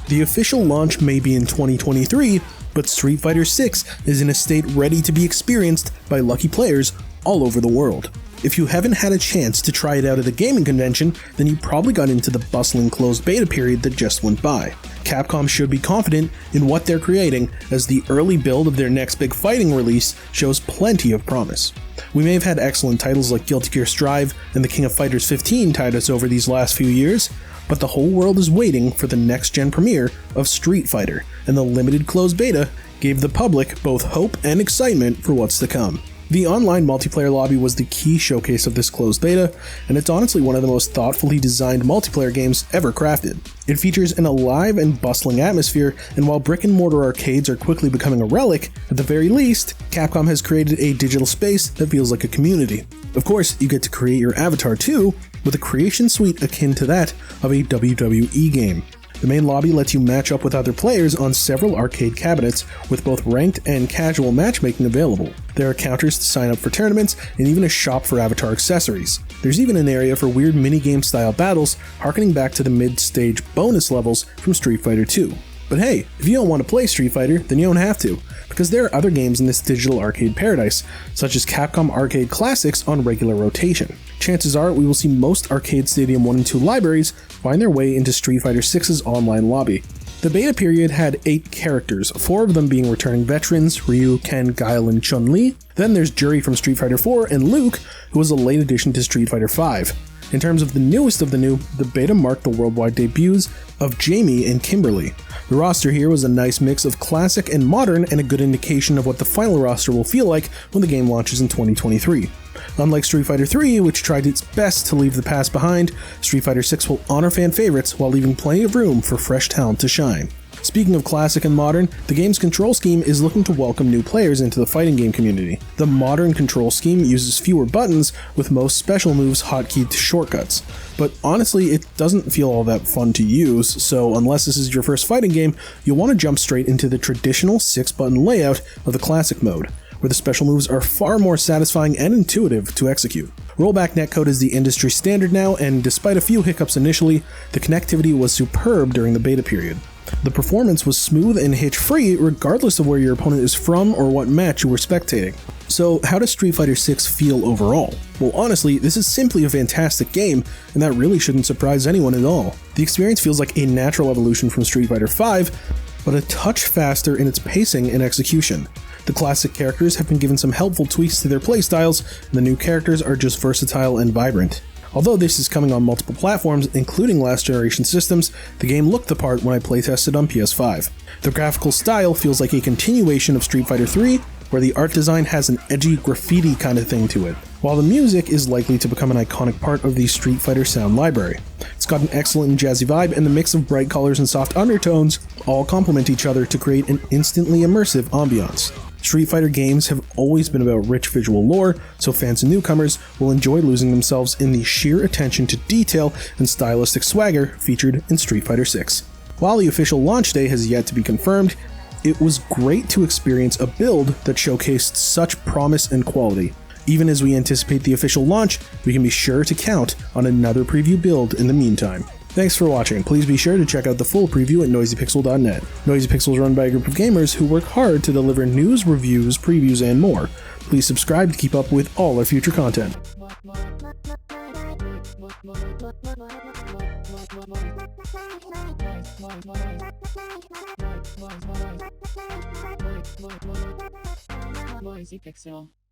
The official launch may be in 2023, but Street Fighter 6 is in a state ready to be experienced by lucky players all over the world. If you haven't had a chance to try it out at a gaming convention, then you probably got into the bustling closed beta period that just went by. Capcom should be confident in what they're creating, as the early build of their next big fighting release shows plenty of promise. We may have had excellent titles like Guilty Gear Strive and the King of Fighters 15 tide us over these last few years, but the whole world is waiting for the next-gen premiere of Street Fighter, and the limited closed beta gave the public both hope and excitement for what's to come. The online multiplayer lobby was the key showcase of this closed beta, and it's honestly one of the most thoughtfully designed multiplayer games ever crafted. It features an alive and bustling atmosphere, and while brick-and-mortar arcades are quickly becoming a relic, at the very least, Capcom has created a digital space that feels like a community. Of course, you get to create your avatar too, with a creation suite akin to that of a WWE game. The main lobby lets you match up with other players on several arcade cabinets, with both ranked and casual matchmaking available. There are counters to sign up for tournaments, and even a shop for avatar accessories. There's even an area for weird minigame style battles, harkening back to the mid-stage bonus levels from Street Fighter 2. But hey, if you don't want to play Street Fighter, then you don't have to, because there are other games in this digital arcade paradise, such as Capcom Arcade Classics on regular rotation. Chances are we will see most Arcade Stadium 1 and 2 libraries find their way into Street Fighter 6's online lobby. The beta period had 8 characters, 4 of them being returning veterans, Ryu, Ken, Guile, and Chun-Li. Then there's Juri from Street Fighter 4 and Luke, who was a late addition to Street Fighter 5. In terms of the newest of the new, the beta marked the worldwide debuts of Jamie and Kimberly. The roster here was a nice mix of classic and modern, and a good indication of what the final roster will feel like when the game launches in 2023. Unlike Street Fighter 3, which tried its best to leave the past behind, Street Fighter 6 will honor fan favorites while leaving plenty of room for fresh talent to shine. Speaking of classic and modern, the game's control scheme is looking to welcome new players into the fighting game community. The modern control scheme uses fewer buttons, with most special moves hotkeyed to shortcuts. But honestly, it doesn't feel all that fun to use, so unless this is your first fighting game, you'll want to jump straight into the traditional 6-button layout of the classic mode, where the special moves are far more satisfying and intuitive to execute. Rollback netcode is the industry standard now, and despite a few hiccups initially, the connectivity was superb during the beta period. The performance was smooth and hitch-free regardless of where your opponent is from or what match you were spectating. So how does Street Fighter 6 feel overall? Well, honestly, this is simply a fantastic game, and that really shouldn't surprise anyone at all. The experience feels like a natural evolution from Street Fighter 5, but a touch faster in its pacing and execution. The classic characters have been given some helpful tweaks to their playstyles, and the new characters are just versatile and vibrant. Although this is coming on multiple platforms, including last generation systems, the game looked the part when I playtested on PS5. The graphical style feels like a continuation of Street Fighter 3, where the art design has an edgy graffiti kind of thing to it, while the music is likely to become an iconic part of the Street Fighter sound library. It's got an excellent and jazzy vibe, and the mix of bright colors and soft undertones all complement each other to create an instantly immersive ambiance. Street Fighter games have always been about rich visual lore, so fans and newcomers will enjoy losing themselves in the sheer attention to detail and stylistic swagger featured in Street Fighter 6. While the official launch day has yet to be confirmed, it was great to experience a build that showcased such promise and quality. Even as we anticipate the official launch, we can be sure to count on another preview build in the meantime. Thanks for watching. Please be sure to check out the full preview at noisypixel.net. Noisypixel is run by a group of gamers who work hard to deliver news, reviews, previews, and more. Please subscribe to keep up with all our future content. Noisy Pixel.